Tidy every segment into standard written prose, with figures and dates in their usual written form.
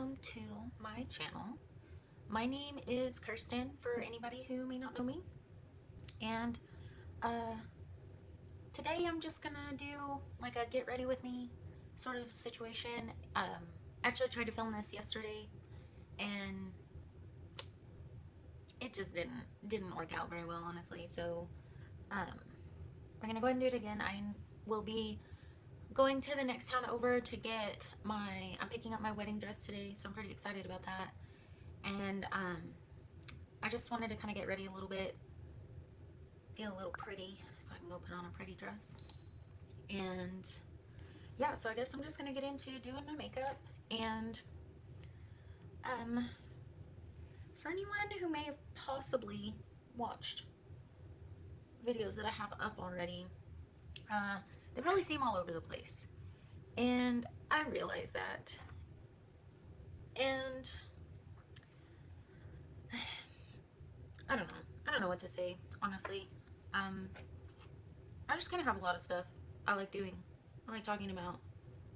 welcome to my channel. My name is Kirsten for anybody who may not know me, and today I'm just gonna do like a get ready with me sort of situation. Actually tried to film this yesterday and it just didn't work out very well, honestly. So we're gonna go ahead and do it again. I will be going to the next town over to get I'm picking up my wedding dress today, so I'm pretty excited about that. And I just wanted to kind of get ready a little bit, feel a little pretty, so I can go put on a pretty dress. And yeah, so I guess I'm just gonna get into doing my makeup. And for anyone who may have possibly watched videos that I have up already, they probably seem all over the place, and I realize that. And I don't know what to say, honestly. I just kind of have a lot of stuff I like doing, I like talking about,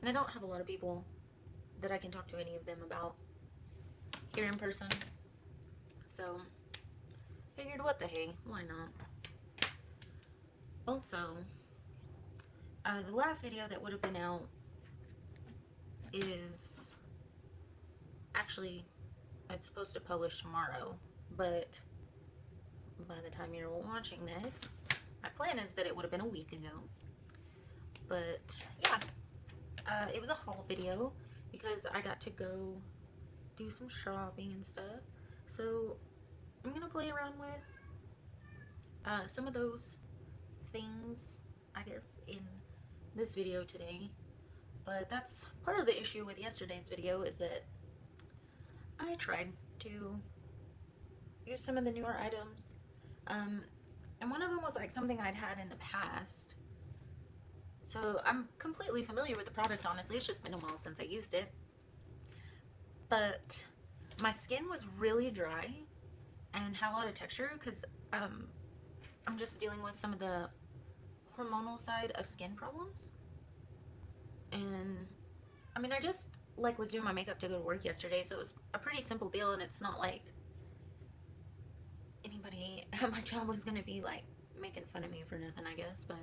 and I don't have a lot of people that I can talk to any of them about here in person. So figured, what the hey, why not? Also, the last video that would have been out is actually, it's supposed to publish tomorrow, but by the time you're watching this, my plan is that it would have been a week ago. But yeah, it was a haul video because I got to go do some shopping and stuff. So I'm gonna play around with some of those things, I guess, in this video today. But that's part of the issue with yesterday's video, is that I tried to use some of the newer items, and one of them was like something I'd had in the past, so I'm completely familiar with the product. Honestly, it's just been a while since I used it, but my skin was really dry and had a lot of texture because I'm just dealing with some of the hormonal side of skin problems. And I mean, I just like was doing my makeup to go to work yesterday, so it was a pretty simple deal, and it's not like anybody at my job was gonna be like making fun of me for nothing, I guess. But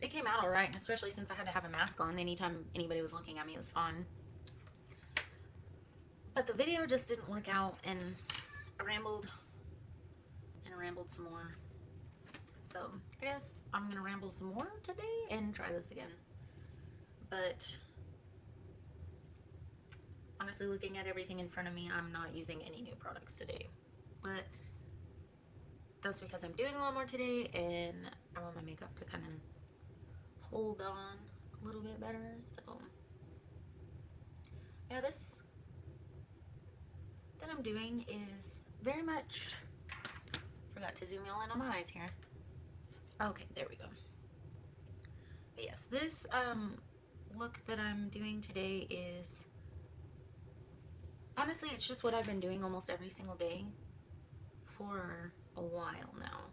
it came out all right, and especially since I had to have a mask on anytime anybody was looking at me, it was fine. But the video just didn't work out, and I rambled and rambled some more. So I guess I'm gonna ramble some more today and try this again. But honestly, looking at everything in front of me, I'm not using any new products today. But that's because I'm doing a lot more today, and I want my makeup to kind of hold on a little bit better. So yeah, this that I'm doing is very much, forgot to zoom y'all in on my eyes here. Okay, there we go. But yes, this look that I'm doing today is, honestly, it's just what I've been doing almost every single day for a while now.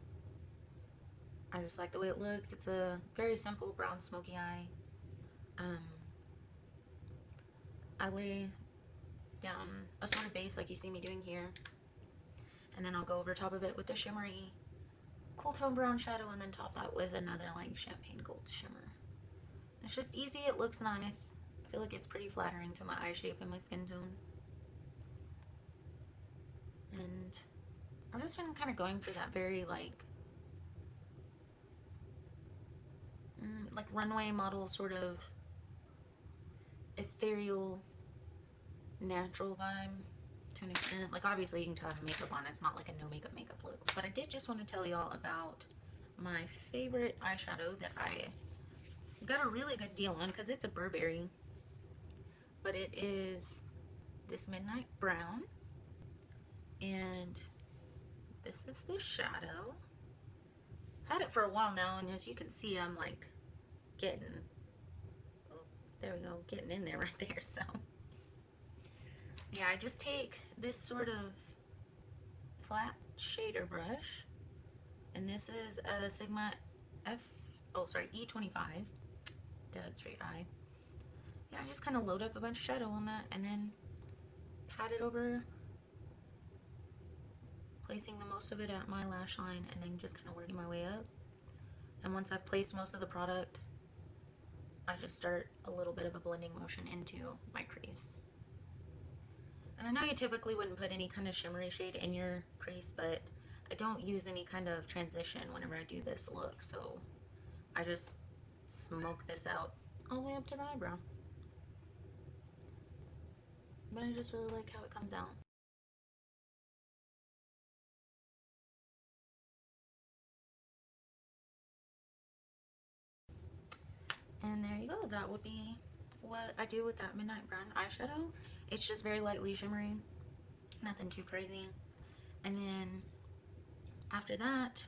I just like the way it looks. It's a very simple brown smoky eye. I lay down a sort of base like you see me doing here, and then I'll go over top of it with the shimmery cool tone brown shadow, and then top that with another like champagne gold shimmer. It's just easy, it looks nice. I feel like it's pretty flattering to my eye shape and my skin tone. And I've just been kind of going for that very like runway model sort of ethereal, natural vibe to an extent. Like, obviously you can tell I have makeup on. It's not like a no makeup look. But I did just want to tell y'all about my favorite eyeshadow that I got a really good deal on, because it's a Burberry, but it is this Midnight Brown, and this is the shadow. I've had it for a while now, and as you can see, I'm like getting, oh, there we go, getting in there right there. So yeah, I just take this sort of flat shader brush, and this is a Sigma E25, dead straight eye, yeah, I just kind of load up a bunch of shadow on that and then pat it over, placing the most of it at my lash line and then just kind of working my way up. And once I've placed most of the product, I just start a little bit of a blending motion into my crease. And I know you typically wouldn't put any kind of shimmery shade in your crease, but I don't use any kind of transition whenever I do this look, so I just smoke this out all the way up to the eyebrow. But I just really like how it comes out. And there you go. That would be what I do with that midnight brown eyeshadow. It's just very lightly shimmery, nothing too crazy. And then after that,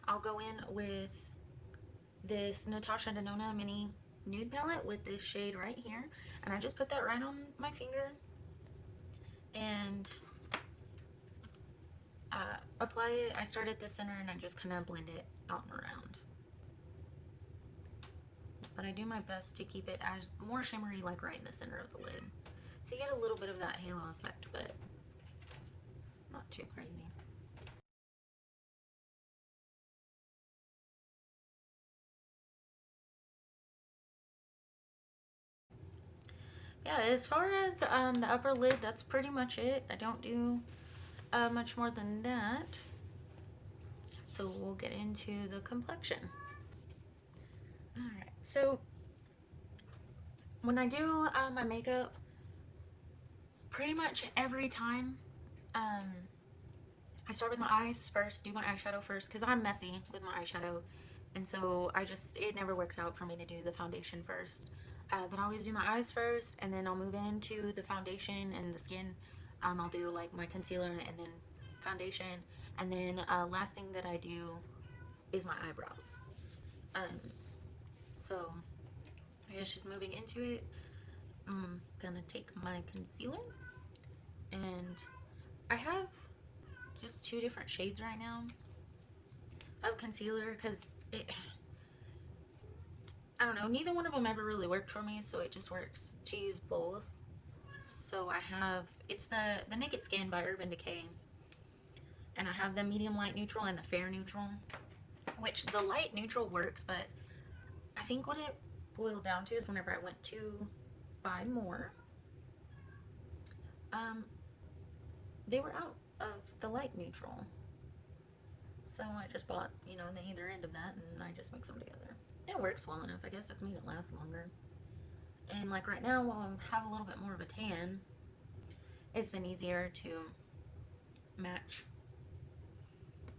I'll go in with this Natasha Denona mini nude palette with this shade right here, and I just put that right on my finger and apply it. I start at the center and I just kind of blend it out and around, but I do my best to keep it as more shimmery, like right in the center of the lid, so you get a little bit of that halo effect, but not too crazy. Yeah, as far as the upper lid, that's pretty much it. I don't do much more than that. So we'll get into the complexion. Alright, so when I do my makeup, pretty much every time, I start with my eyes first, do my eyeshadow first, because I'm messy with my eyeshadow, and so it never works out for me to do the foundation first. But I always do my eyes first, and then I'll move into the foundation and the skin. I'll do like my concealer and then foundation, and then last thing that I do is my eyebrows. So I guess just moving into it, I'm gonna take my concealer, and I have just 2 different shades right now of concealer because I don't know, neither one of them ever really worked for me, so it just works to use both. So I have, it's the Naked Skin by Urban Decay, and I have the medium light neutral and the fair neutral, which the light neutral works, but I think what it boiled down to is whenever I went to buy more, they were out of the light neutral. So I just bought, you know, the either end of that, and I just mix them together. It works well enough. I guess it's made it last longer. And like right now, while I have a little bit more of a tan, it's been easier to match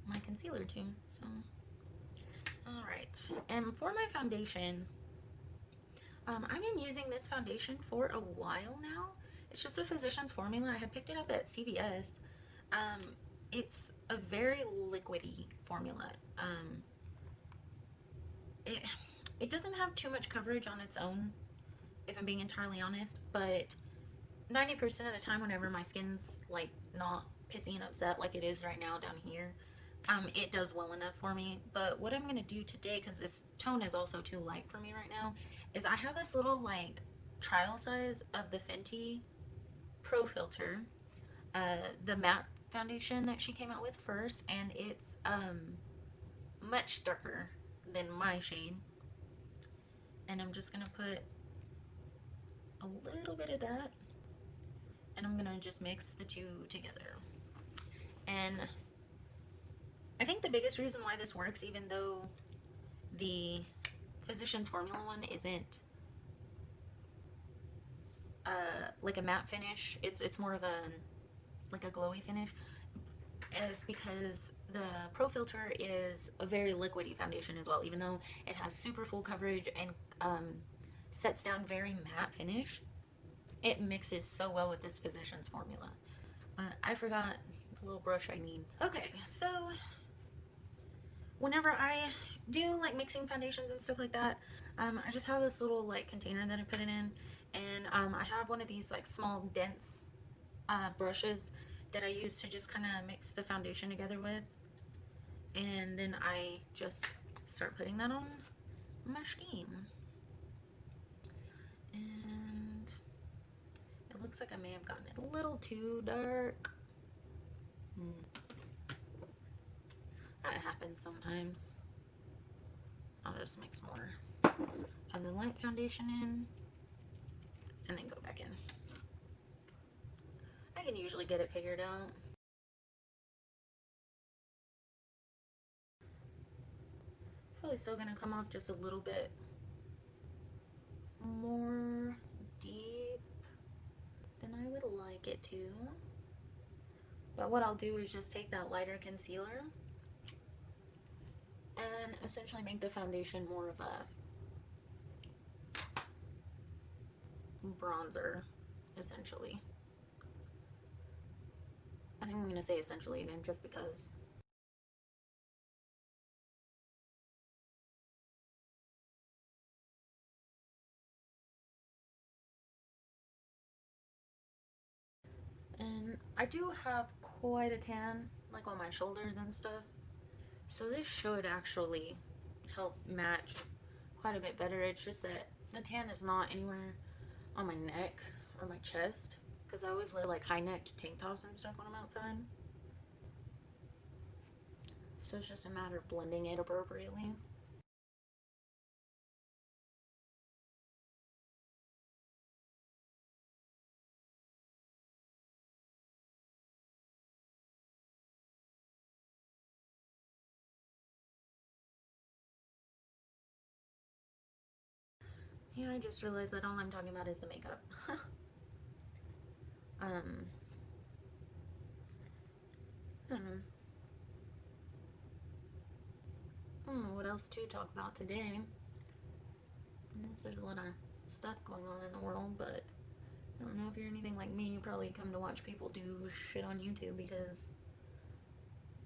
my concealer too. So, alright. And for my foundation, I've been using this foundation for a while now. It's just a Physicians Formula. I had picked it up at CVS. It's a very liquidy formula. It doesn't have too much coverage on its own, if I'm being entirely honest, but 90% of the time whenever my skin's like not pissy and upset like it is right now down here, it does well enough for me. But what I'm gonna do today, because this tone is also too light for me right now, is I have this little like trial size of the Fenty Pro Filter, the matte foundation that she came out with first, and it's much darker than my shade. And I'm just gonna put a little bit of that, and I'm gonna just mix the two together. And I think the biggest reason why this works, even though the Physicians Formula one isn't like a matte finish, it's more of a like a glowy finish, is because the Pro Filter is a very liquidy foundation as well. Even though it has super full coverage and sets down very matte finish, it mixes so well with this Physicians Formula. I forgot the little brush I need. Okay, so whenever I do like mixing foundations and stuff like that, I just have this little like container that I put it in, and I have one of these like small dense brushes that I use to just kind of mix the foundation together with. and then I just start putting that on my skin. And it looks like I may have gotten it a little too dark. That happens sometimes. I'll just mix more of the light foundation in and then go back in. I can usually get it figured out. Probably still gonna come off just a little bit more deep than I would like it to. But what I'll do is just take that lighter concealer and essentially make the foundation more of a bronzer, essentially. I think I'm going to say essentially again just because. And I do have quite a tan, like on my shoulders and stuff. So this should actually help match quite a bit better. It's just that the tan is not anywhere on my neck or my chest, because I always wear like high-necked tank tops and stuff when I'm outside. So it's just a matter of blending it appropriately. Yeah, I just realized that all I'm talking about is the makeup. I don't know. I don't know what else to talk about today. There's a lot of stuff going on in the world, but I don't know if you're anything like me. You probably come to watch people do shit on YouTube because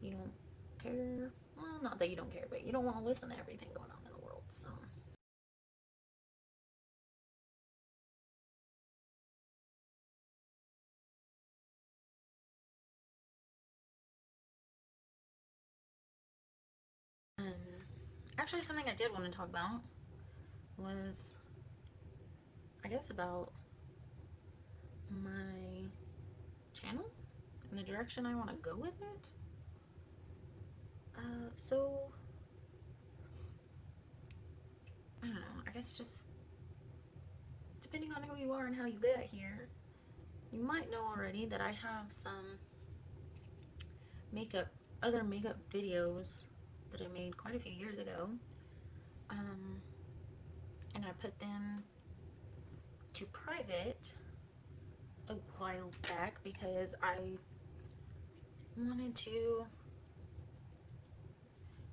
you don't care. Well, not that you don't care, but you don't want to listen to everything going on in the world, so. Actually, something I did want to talk about was, I guess, about my channel and the direction I want to go with it. So, I don't know, I guess just depending on who you are and how you get here, you might know already that I have some other makeup videos that I made quite a few years ago. And I put them to private a while back because I wanted to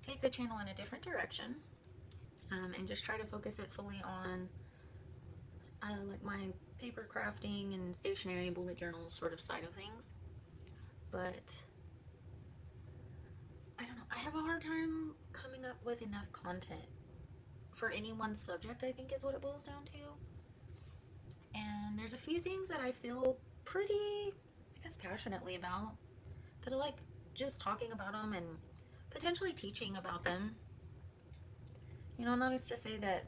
take the channel in a different direction, and just try to focus it solely on like my paper crafting and stationery bullet journal sort of side of things. But I don't know, I have a hard time coming up with enough content for any one subject, I think is what it boils down to. And there's a few things that I feel pretty, I guess, passionately about, that I like just talking about them and potentially teaching about them. You know, not as to say that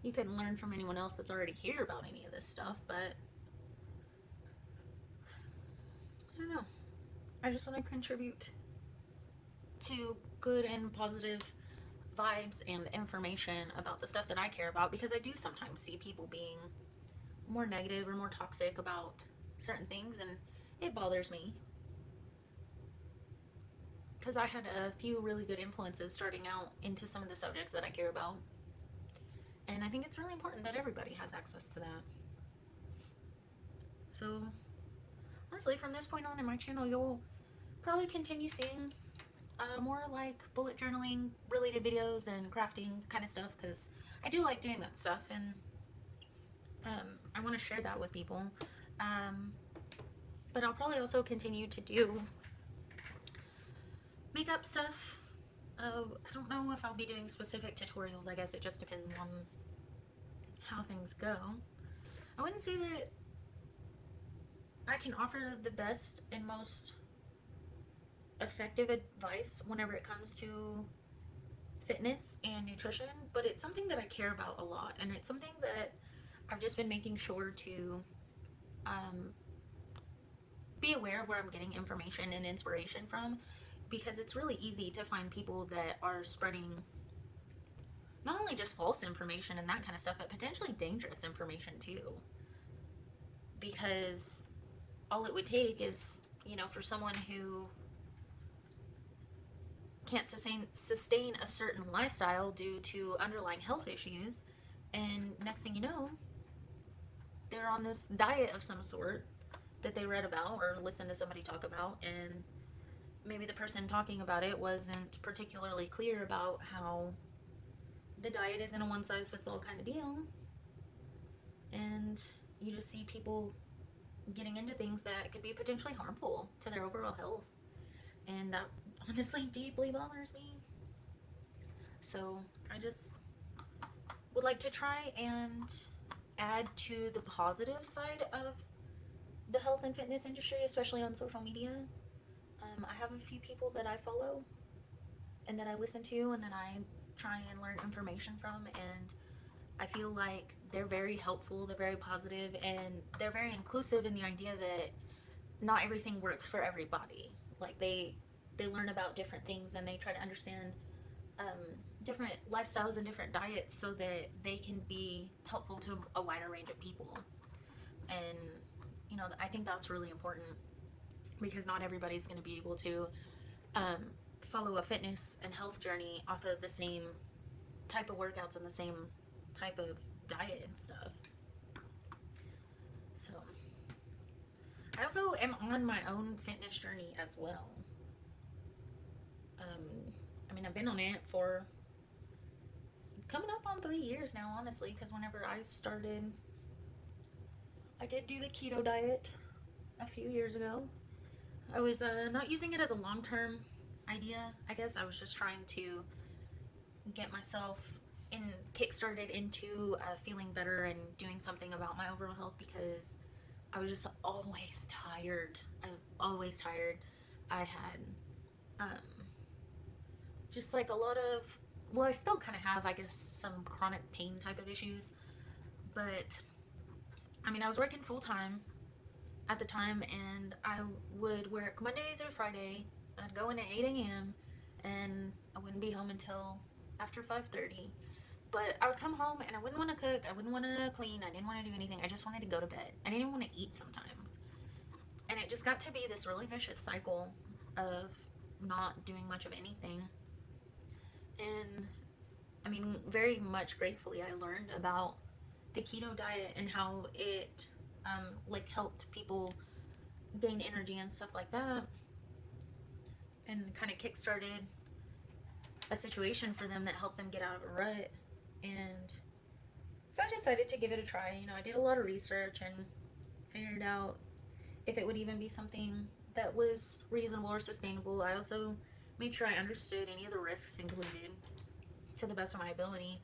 you can learn from anyone else that's already here about any of this stuff, but I don't know. I just want to contribute to good and positive vibes and information about the stuff that I care about, because I do sometimes see people being more negative or more toxic about certain things, and it bothers me, because I had a few really good influences starting out into some of the subjects that I care about, and I think it's really important that everybody has access to that. So honestly, from this point on in my channel, you'll probably continue seeing more like bullet journaling related videos and crafting kind of stuff, because I do like doing that stuff, and I want to share that with people. But I'll probably also continue to do makeup stuff. I don't know if I'll be doing specific tutorials. I guess it just depends on how things go. I wouldn't say that I can offer the best and most effective advice whenever it comes to fitness and nutrition, but it's something that I care about a lot, and it's something that I've just been making sure to um, be aware of where I'm getting information and inspiration from, because it's really easy to find people that are spreading not only just false information and that kind of stuff, but potentially dangerous information too. Because all it would take is, for someone who can't sustain a certain lifestyle due to underlying health issues, and next thing you know, they're on this diet of some sort that they read about or listened to somebody talk about, and maybe the person talking about it wasn't particularly clear about how the diet isn't a one-size-fits-all kind of deal, and you just see people getting into things that could be potentially harmful to their overall health, and that honestly deeply bothers me. So I just would like to try and add to the positive side of the health and fitness industry, especially on social media. I have a few people that I follow and that I listen to and that I try and learn information from, and I feel like they're very helpful, they're very positive, and they're very inclusive in the idea that not everything works for everybody. Like they learn about different things, and they try to understand different lifestyles and different diets so that they can be helpful to a wider range of people. And I think that's really important, because not everybody's going to be able to follow a fitness and health journey off of the same type of workouts and the same type of diet and stuff. So I also am on my own fitness journey as well. I've been on it for coming up on 3 years now, honestly, because whenever I started, I did do the keto diet a few years ago. I was not using it as a long-term idea, I guess. I was just trying to get myself kick-started into feeling better and doing something about my overall health, because I was just always tired. I was always tired. I had just like a lot of, well, I still kind of have, I guess, some chronic pain type of issues, but I was working full-time at the time, and I would work Monday through Friday. I'd go in at 8 a.m. and I wouldn't be home until after 5:30. But I would come home and I wouldn't want to cook, I wouldn't want to clean, I didn't want to do anything. I just wanted to go to bed. I didn't even want to eat sometimes. And it just got to be this really vicious cycle of not doing much of anything. And very much gratefully, I learned about the keto diet and how it helped people gain energy and stuff like that, and kind of kick-started a situation for them that helped them get out of a rut. And so I decided to give it a try. I did a lot of research and figured out if it would even be something that was reasonable or sustainable. I also made sure I understood any of the risks included to the best of my ability.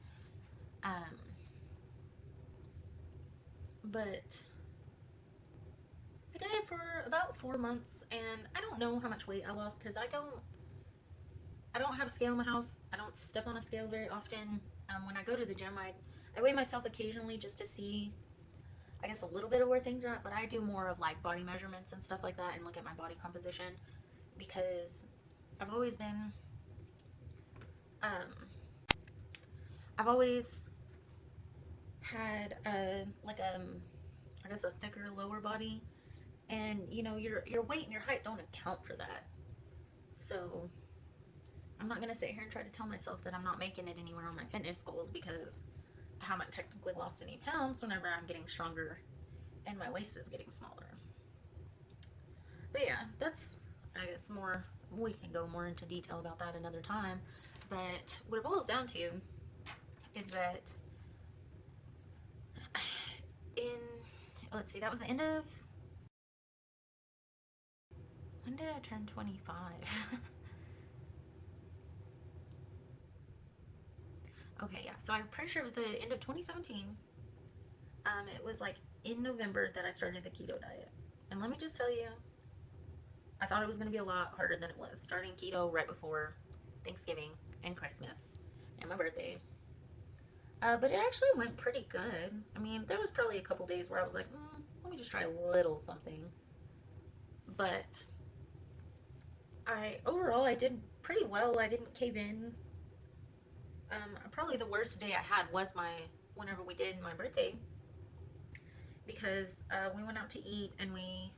But I did it for about 4 months, and I don't know how much weight I lost, because I don't have a scale in my house. I don't step on a scale very often. When I go to the gym, I weigh myself occasionally just to see, I guess, a little bit of where things are at, but I do more of like body measurements and stuff like that, and look at my body composition, because I've always been, I've always had I guess a thicker lower body, and your weight and your height don't account for that. So I'm not gonna sit here and try to tell myself that I'm not making it anywhere on my fitness goals, because I haven't technically lost any pounds whenever I'm getting stronger and my waist is getting smaller. But yeah, that's, I guess, more, we can go more into detail about that another time. But what it boils down to is that let's see, that was the end of, when did I turn 25? Okay, yeah, so I'm pretty sure it was the end of 2017. It was like in November that I started the keto diet. And let me just tell you, I thought it was going to be a lot harder than it was. Starting keto right before Thanksgiving and Christmas and my birthday. But it actually went pretty good. I mean, there was probably a couple days where I was like, let me just try a little something. But overall I did pretty well. I didn't cave in. Probably the worst day I had was whenever we did my birthday, because we went out to eat and we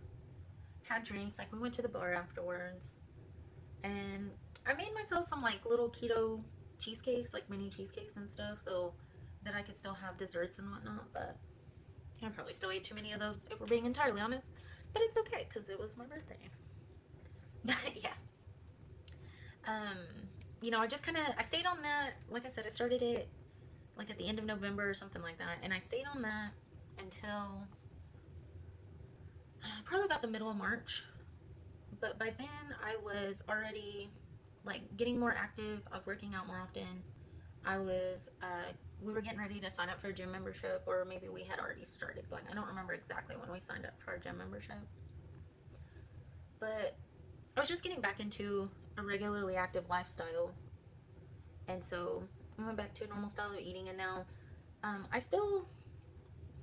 had drinks. Like, we went to the bar afterwards, and I made myself some like little keto cheesecakes, like mini cheesecakes and stuff, so that I could still have desserts and whatnot. But I probably still ate too many of those, if we're being entirely honest. But it's okay, because it was my birthday. But yeah. I just kind of, I stayed on that. Like I said, I started it like at the end of November or something like that. And I stayed on that until probably about the middle of March. But by then I was already like getting more active. I was working out more often. We were getting ready to sign up for a gym membership, or maybe we had already started going. I don't remember exactly when we signed up for our gym membership. But I was just getting back into a regularly active lifestyle. And so I went back to a normal style of eating, and now I still,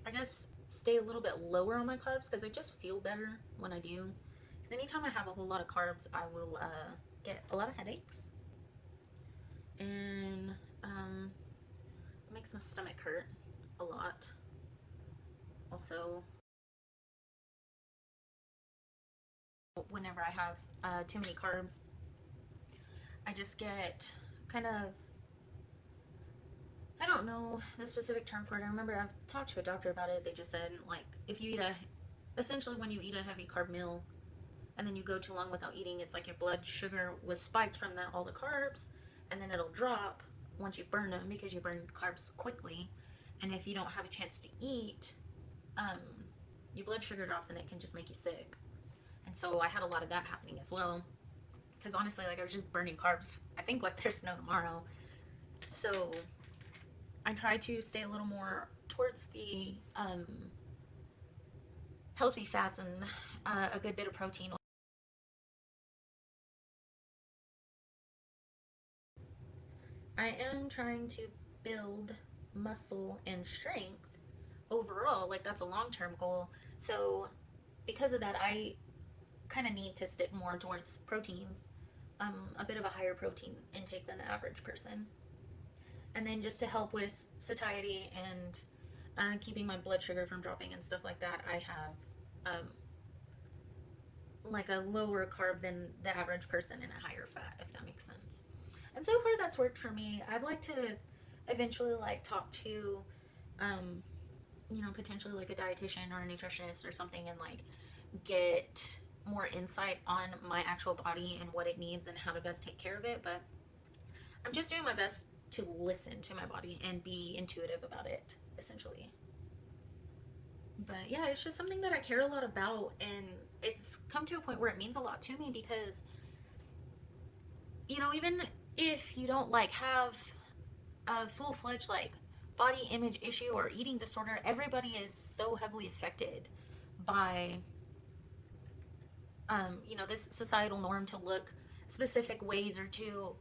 I guess, stay a little bit lower on my carbs because I just feel better when I do. Because anytime I have a whole lot of carbs, I will get a lot of headaches. And it makes my stomach hurt a lot. Also, whenever I have too many carbs, I just get kind of, I don't know the specific term for it. I remember I've talked to a doctor about it. They just said, like, if you eat essentially when you eat a heavy carb meal and then you go too long without eating, it's like your blood sugar was spiked from all the carbs, and then it'll drop once you burn them, because you burn carbs quickly. And if you don't have a chance to eat, your blood sugar drops and it can just make you sick. And so I had a lot of that happening as well, because honestly, like, I was just burning carbs, I think, like there's no tomorrow. So I try to stay a little more towards the healthy fats and a good bit of protein. I am trying to build muscle and strength overall. Like, that's a long-term goal. So because of that, I kind of need to stick more towards proteins, a bit of a higher protein intake than the average person. And then just to help with satiety and keeping my blood sugar from dropping and stuff like that, I have like a lower carb than the average person and a higher fat, if that makes sense. And so far that's worked for me. I'd like to eventually like talk to potentially like a dietitian or a nutritionist or something, and like get more insight on my actual body and what it needs and how to best take care of it. But I'm just doing my best to listen to my body and be intuitive about it, essentially. But yeah, it's just something that I care a lot about, and it's come to a point where it means a lot to me, because even if you don't like have a full-fledged like body image issue or eating disorder, everybody is so heavily affected by this societal norm to look specific ways, or to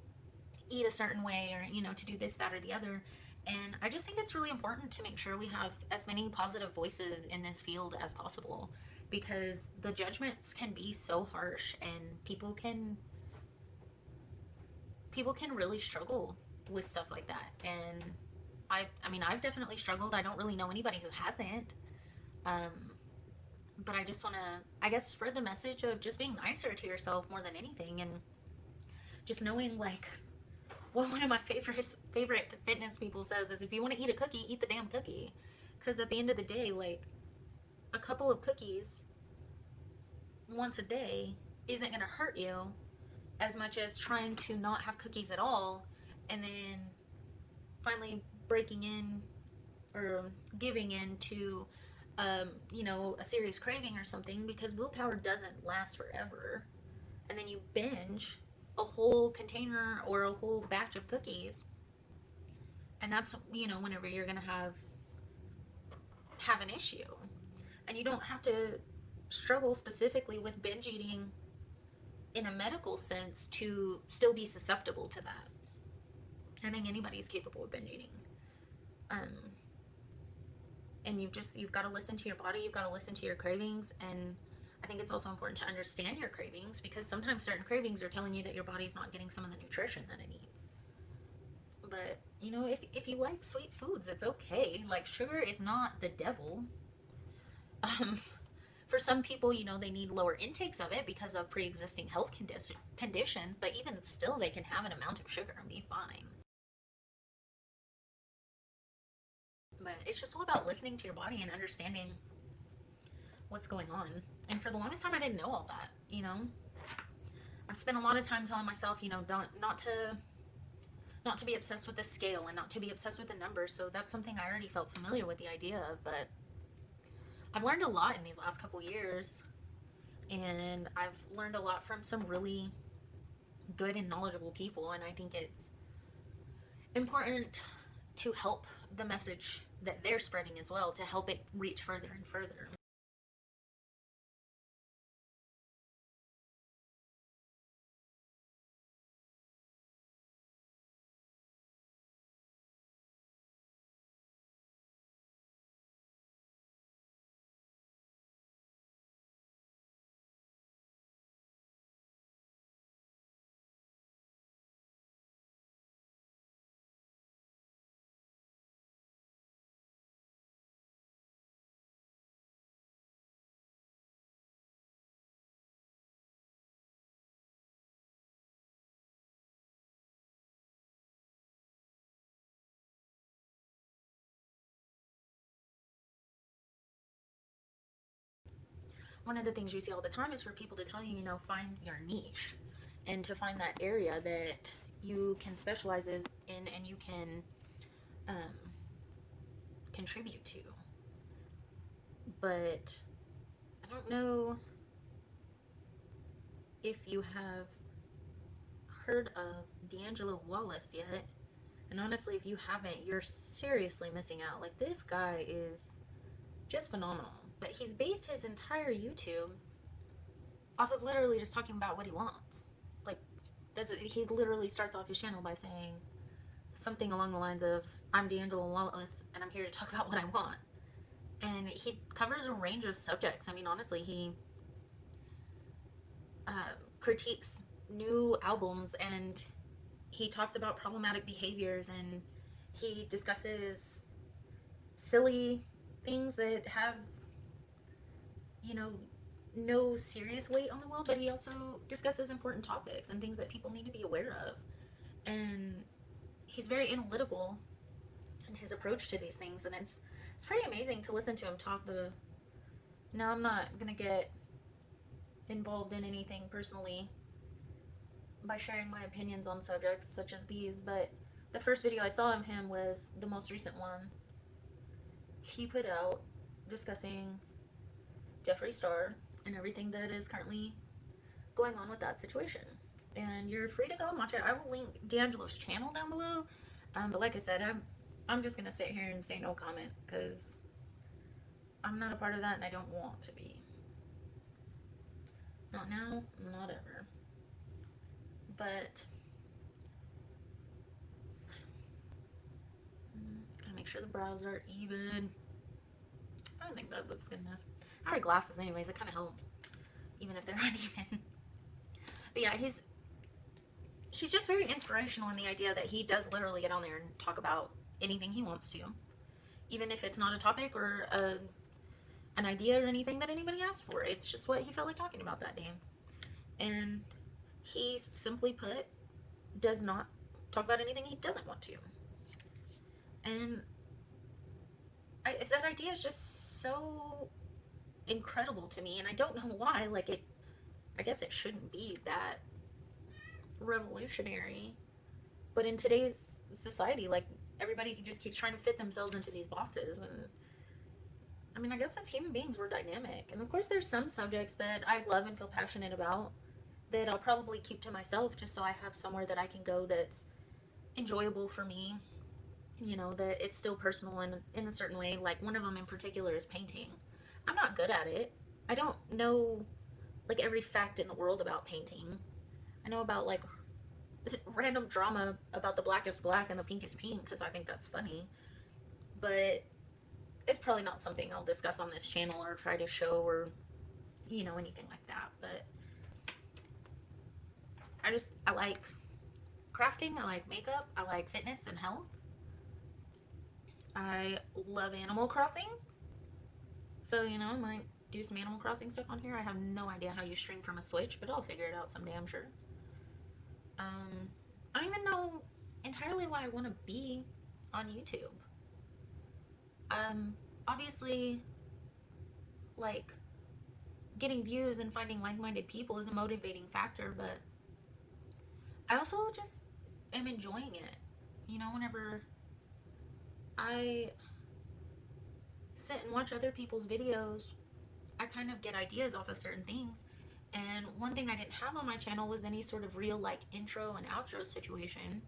eat a certain way, or to do this, that, or the other. And I just think it's really important to make sure we have as many positive voices in this field as possible, because the judgments can be so harsh, and people can really struggle with stuff like that. And I've definitely struggled. I don't really know anybody who hasn't. But I just want to, I guess, spread the message of just being nicer to yourself more than anything, and just knowing, like, what one of my favorite fitness people says is, if you want to eat a cookie, eat the damn cookie. Because at the end of the day, like, a couple of cookies once a day isn't going to hurt you as much as trying to not have cookies at all, and then finally breaking in or giving in to a serious craving or something, because willpower doesn't last forever. And then you binge a whole container or a whole batch of cookies, and that's whenever you're gonna have an issue. And you don't have to struggle specifically with binge eating in a medical sense to still be susceptible to that. I think anybody's capable of binge eating. And you've got to listen to your body, you've got to listen to your cravings, and I think it's also important to understand your cravings, because sometimes certain cravings are telling you that your body's not getting some of the nutrition that it needs. But, you know, if you like sweet foods, it's okay. Like, sugar is not the devil. For some people, you know, they need lower intakes of it because of pre-existing health conditions, but even still, they can have an amount of sugar and be fine. But it's just all about listening to your body and understanding what's going on. And for the longest time, I didn't know all that, you know. I've spent a lot of time telling myself, you know, not to be obsessed with the scale and not to be obsessed with the numbers. So that's something I already felt familiar with the idea of, but I've learned a lot in these last couple years, and I've learned a lot from some really good and knowledgeable people, and I think it's important to help the message that they're spreading as well, to help it reach further and further. One of the things you see all the time is for people to tell you, you know, find your niche and to find that area that you can specialize in and you can um, contribute to. But I don't know if you have heard of D'Angelo Wallace yet. And honestly, if you haven't, you're seriously missing out. Like, this guy is just phenomenal. But he's based his entire YouTube off of literally just talking about what he wants. Like, he literally starts off his channel by saying something along the lines of, I'm D'Angelo Wallace, and I'm here to talk about what I want. And he covers a range of subjects. I mean, honestly, he critiques new albums, and he talks about problematic behaviors, and he discusses silly things that have, you know, no serious weight on the world, but he also discusses important topics and things that people need to be aware of. And he's very analytical in his approach to these things, and it's pretty amazing to listen to him talk. Now, I'm not gonna get involved in anything personally by sharing my opinions on subjects such as these, but the first video I saw of him was the most recent one he put out discussing Jeffree Star and everything that is currently going on with that situation. And you're free to go and watch it. I will link D'Angelo's channel down below. But like I said, I'm just gonna sit here and say no comment, because I'm not a part of that and I don't want to be. Not now, not ever. But gotta make sure the brows are even. I think that looks good enough. I wear glasses anyways, it kind of helps, even if they're uneven. But yeah, he's just very inspirational in the idea that he does literally get on there and talk about anything he wants to, even if it's not a topic or an idea or anything that anybody asked for. It's just what he felt like talking about that day. And he, simply put, does not talk about anything he doesn't want to. And that idea is just so incredible to me, and I don't know why. Like, I guess it shouldn't be that revolutionary, but in today's society, like, everybody just keeps trying to fit themselves into these boxes. And I mean, I guess as human beings, we're dynamic, and of course there's some subjects that I love and feel passionate about that I'll probably keep to myself, just so I have somewhere that I can go that's enjoyable for me, you know, that it's still personal in a certain way. Like, one of them in particular is painting. I'm not good at it. I don't know like every fact in the world about painting. I know about like random drama about the black is black and the pink is pink because I think that's funny. But it's probably not something I'll discuss on this channel or try to show or, you know, anything like that. But I like crafting, I like makeup, I like fitness and health. I love Animal Crossing. So, you know, I might do some Animal Crossing stuff on here. I have no idea how you stream from a Switch, but I'll figure it out someday, I'm sure. I don't even know entirely why I want to be on YouTube. Obviously, like, getting views and finding like-minded people is a motivating factor, but I also just am enjoying it. You know, whenever I sit and watch other people's videos, I kind of get ideas off of certain things. And one thing I didn't have on my channel was any sort of real like intro and outro situation.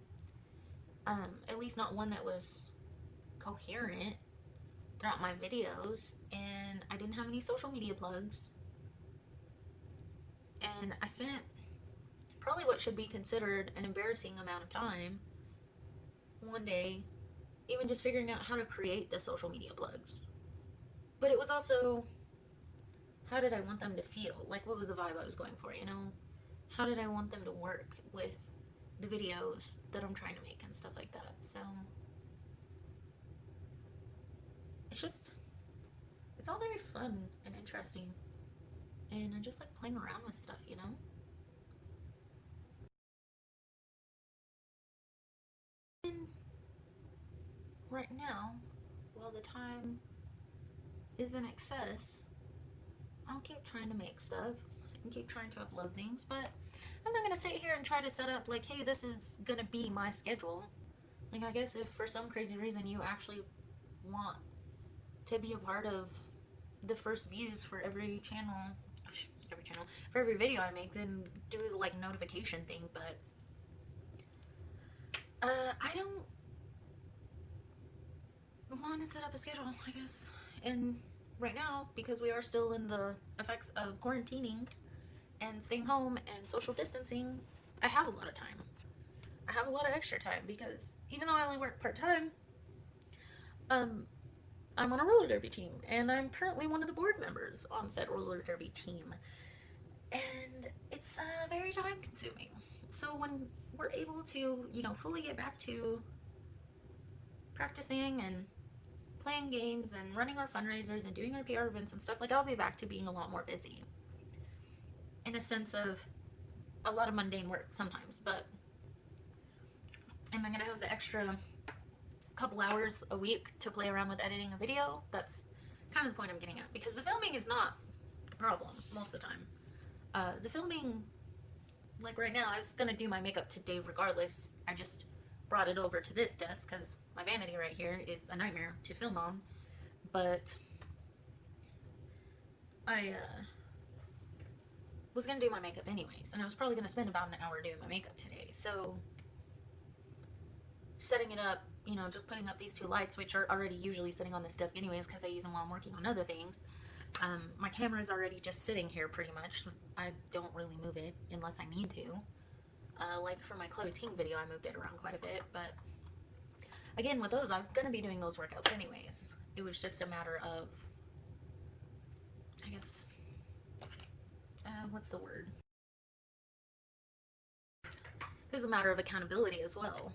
At least not one that was coherent throughout my videos. And I didn't have any social media plugs. And I spent probably what should be considered an embarrassing amount of time one day even just figuring out how to create the social media plugs. But it was also, how did I want them to feel? Like, what was the vibe I was going for, you know? How did I want them to work with the videos that I'm trying to make and stuff like that? So, it's all very fun and interesting. And I just like playing around with stuff, you know? And right now, while the time is in excess, I'll keep trying to make stuff and keep trying to upload things, but I'm not gonna sit here and try to set up like, hey, this is gonna be my schedule. Like, I guess if for some crazy reason you actually want to be a part of the first views for every channel, for every video I make, then do the like notification thing. But I don't want to set up a schedule, I guess. And right now, because we are still in the effects of quarantining and staying home and social distancing, I have a lot of time. I have a lot of extra time because even though I only work part-time, I'm on a roller derby team, and I'm currently one of the board members on said roller derby team. And it's very time consuming. So when we're able to, you know, fully get back to practicing and playing games and running our fundraisers and doing our PR events and stuff, like, I'll be back to being a lot more busy. In a sense of a lot of mundane work sometimes, but am I gonna have the extra couple hours a week to play around with editing a video? That's kind of the point I'm getting at, because the filming is not the problem most of the time. The filming, like right now, I was gonna do my makeup today regardless. I just brought it over to this desk because my vanity right here is a nightmare to film on. But I was gonna do my makeup anyways, and I was probably gonna spend about an hour doing my makeup today. So setting it up, you know, just putting up these two lights, which are already usually sitting on this desk anyways because I use them while I'm working on other things. My camera is already just sitting here pretty much, so I don't really move it unless I need to. Like for my Chloe Ting video, I moved it around quite a bit, but again, with those, I was going to be doing those workouts anyways. It was just a matter of, I guess, what's the word? It was a matter of accountability as well.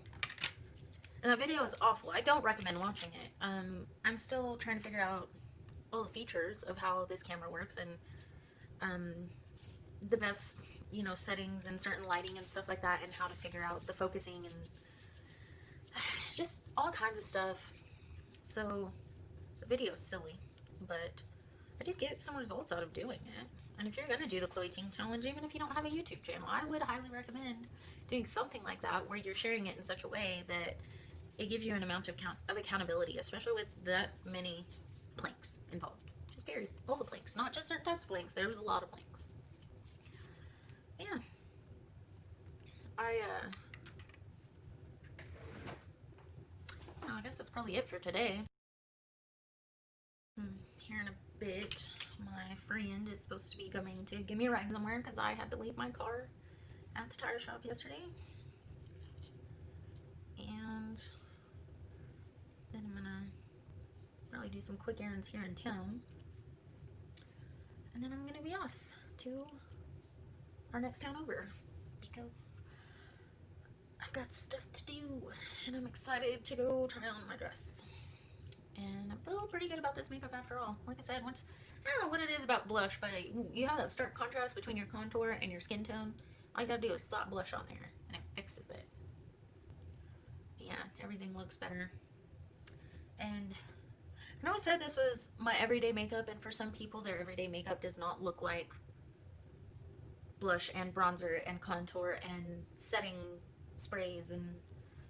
And that video is awful. I don't recommend watching it. I'm still trying to figure out all the features of how this camera works and the best, you know, settings and certain lighting and stuff like that, and how to figure out the focusing and just all kinds of stuff. So the video is silly, but I did get some results out of doing it. And if you're gonna do the Chloe Ting challenge, even if you don't have a YouTube channel, I would highly recommend doing something like that where you're sharing it in such a way that it gives you an amount of accountability, especially with that many planks involved. Just period. All the planks, not just certain types of planks. There was a lot of planks. Yeah. I guess that's probably it for today. here in a bit, my friend is supposed to be coming to give me a ride somewhere because I had to leave my car at the tire shop yesterday. And then I'm gonna probably do some quick errands here in town. And then I'm gonna be off to our next town over because I've got stuff to do and I'm excited to go try on my dress. And I feel pretty good about this makeup after all. Like I said, I don't know what it is about blush, but you have that stark contrast between your contour and your skin tone. All you gotta do is slap blush on there and it fixes it. Yeah, everything looks better. And I know I said this was my everyday makeup, and for some people their everyday makeup does not look like blush and bronzer and contour and setting sprays and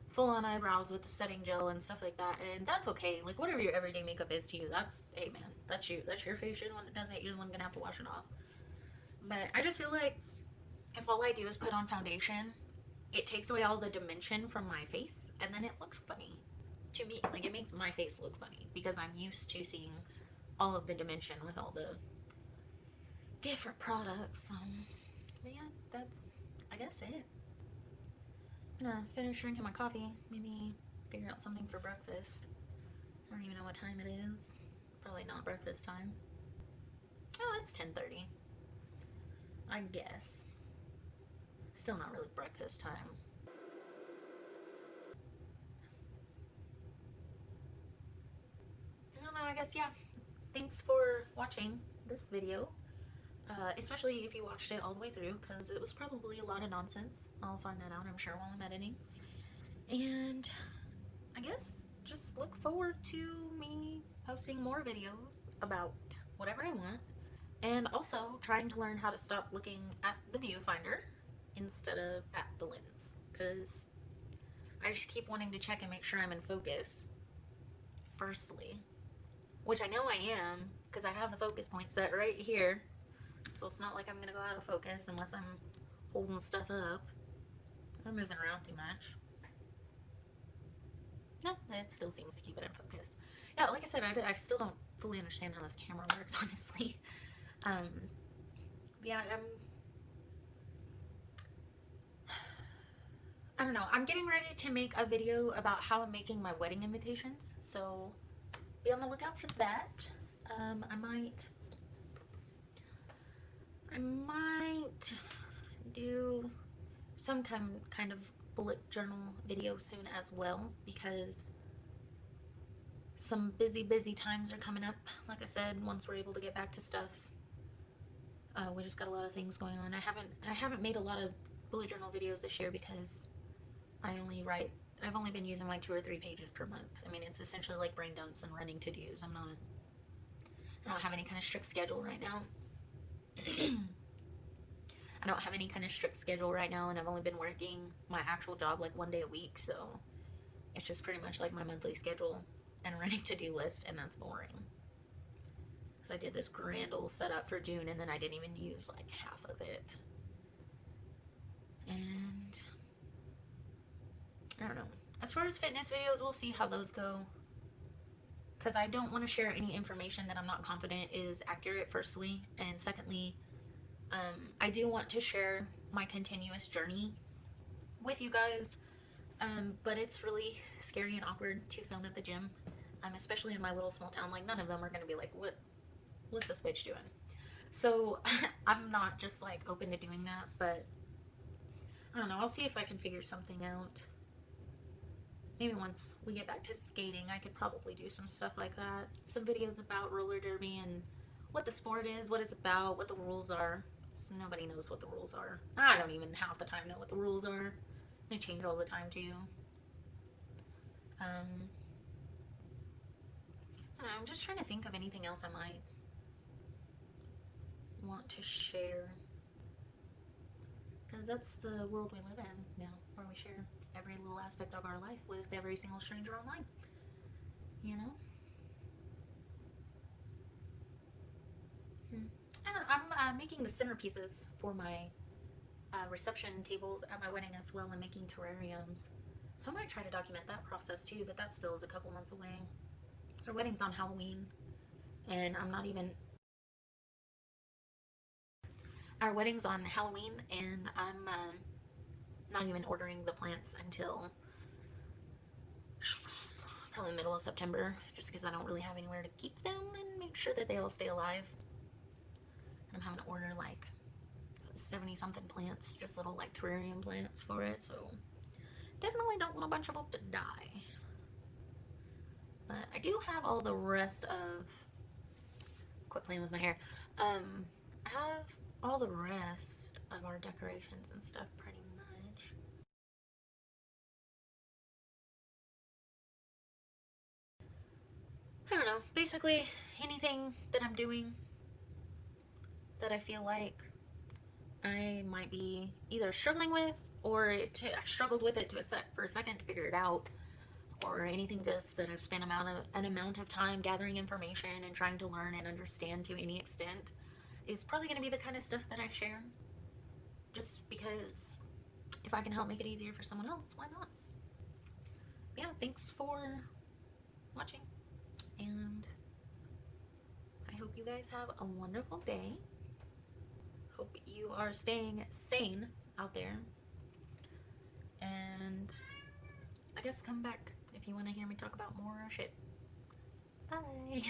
full-on eyebrows with the setting gel and stuff like that, and that's okay. Like, whatever your everyday makeup is to you, that's, hey man, that's you. That's your face. You're the one that does it. You're the one gonna have to wash it off. But I just feel like if all I do is put on foundation, it takes away all the dimension from my face, and then it looks funny to me. Like, it makes my face look funny because I'm used to seeing all of the dimension with all the different products. But yeah, that's, I guess, it. I'm gonna finish drinking my coffee, maybe figure out something for breakfast. I don't even know what time it is. Probably not breakfast time. Oh, it's 10:30. I guess. Still not really breakfast time. I don't know, I guess, yeah. Thanks for watching this video. Especially if you watched it all the way through, because it was probably a lot of nonsense. I'll find that out, I'm sure, while I'm editing. And I guess just look forward to me posting more videos about whatever I want, and also trying to learn how to stop looking at the viewfinder instead of at the lens, because I just keep wanting to check and make sure I'm in focus firstly, which I know I am because I have the focus point set right here. So it's not like I'm going to go out of focus unless I'm holding stuff up. I'm moving around too much. No, it still seems to keep it in focus. Yeah, like I said, I still don't fully understand how this camera works, honestly. Yeah, I don't know. I'm getting ready to make a video about how I'm making my wedding invitations. So be on the lookout for that. I might do some kind of bullet journal video soon as well, because some busy times are coming up. Like I said, once we're able to get back to stuff, we just got a lot of things going on. I haven't made a lot of bullet journal videos this year because I've only been using like 2 or 3 pages per month. I mean, it's essentially like brain dumps and running to-dos. I don't have any kind of strict schedule right now. I don't have any kind of strict schedule right now, and I've only been working my actual job like 1 day a week, so it's just pretty much like my monthly schedule and a running to-do list, and that's boring. Because I did this grand old setup for June, and then I didn't even use like half of it. And I don't know. As far as fitness videos, we'll see how those go. Because I don't want to share any information that I'm not confident is accurate, firstly. And secondly, I do want to share my continuous journey with you guys. But it's really scary and awkward to film at the gym. Especially in my little small town. Like, none of them are going to be like, what's this bitch doing? So, I'm not just like open to doing that. But, I don't know. I'll see if I can figure something out. Maybe once we get back to skating, I could probably do some stuff like that. Some videos about roller derby and what the sport is, what it's about, what the rules are. So nobody knows what the rules are. I don't even half the time know what the rules are. They change all the time too. I don't know, I'm just trying to think of anything else I might want to share. Because that's the world we live in now, where we share every little aspect of our life with every single stranger online. You know? I don't know, I'm making the centerpieces for my reception tables at my wedding as well, and making terrariums. So I might try to document that process too, but that still is a couple months away. So our wedding's on Halloween, and I'm not even. Our wedding's on Halloween, and I'm not even ordering the plants until probably middle of September, just because I don't really have anywhere to keep them and make sure that they all stay alive. And I'm having to order like 70 something plants, just little like terrarium plants for it, so definitely don't want a bunch of them to die. But I do have all the rest of, quit playing with my hair, I have all the rest of our decorations and stuff pretty much. I don't know, basically anything that I'm doing that I feel like I might be either struggling with, or I struggled with it for a second to figure it out, or anything just that I've spent an amount of time gathering information and trying to learn and understand to any extent, is probably going to be the kind of stuff that I share. Just because if I can help make it easier for someone else, why not? Yeah, thanks for watching, and I hope you guys have a wonderful day. Hope you are staying sane out there, and I guess come back if you want to hear me talk about more shit. Bye.